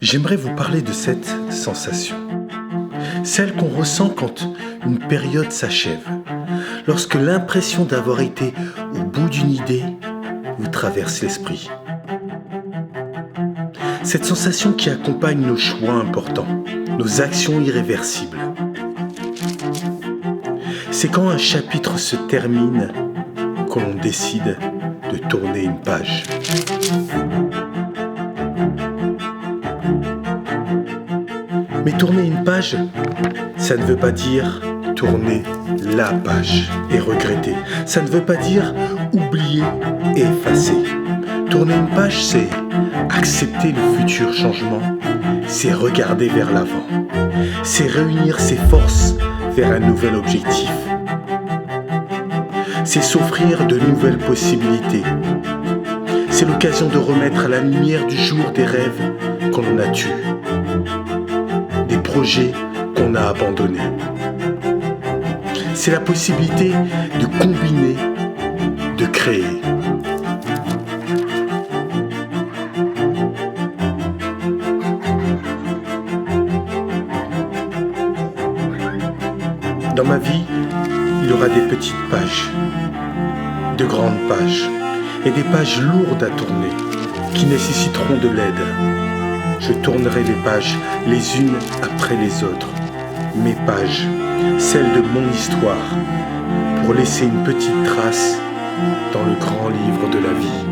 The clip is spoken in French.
J'aimerais vous parler de cette sensation. Celle qu'on ressent quand une période s'achève. Lorsque l'impression d'avoir été au bout d'une idée vous traverse l'esprit. Cette sensation qui accompagne nos choix importants, nos actions irréversibles. C'est quand un chapitre se termine que l'on décide de tourner une page. Mais tourner une page, ça ne veut pas dire tourner la page et regretter. Ça ne veut pas dire oublier et effacer. Tourner une page, c'est accepter le futur changement. C'est regarder vers l'avant. C'est réunir ses forces vers un nouvel objectif. C'est s'offrir de nouvelles possibilités. C'est l'occasion de remettre à la lumière du jour des rêves qu'on a tus. Des projets qu'on a abandonnés. C'est la possibilité de combiner, de créer. Dans ma vie, il y aura des petites pages, de grandes pages et des pages lourdes à tourner qui nécessiteront de l'aide. Je tournerai les pages les unes après les autres, mes pages, celles de mon histoire, pour laisser une petite trace dans le grand livre de la vie.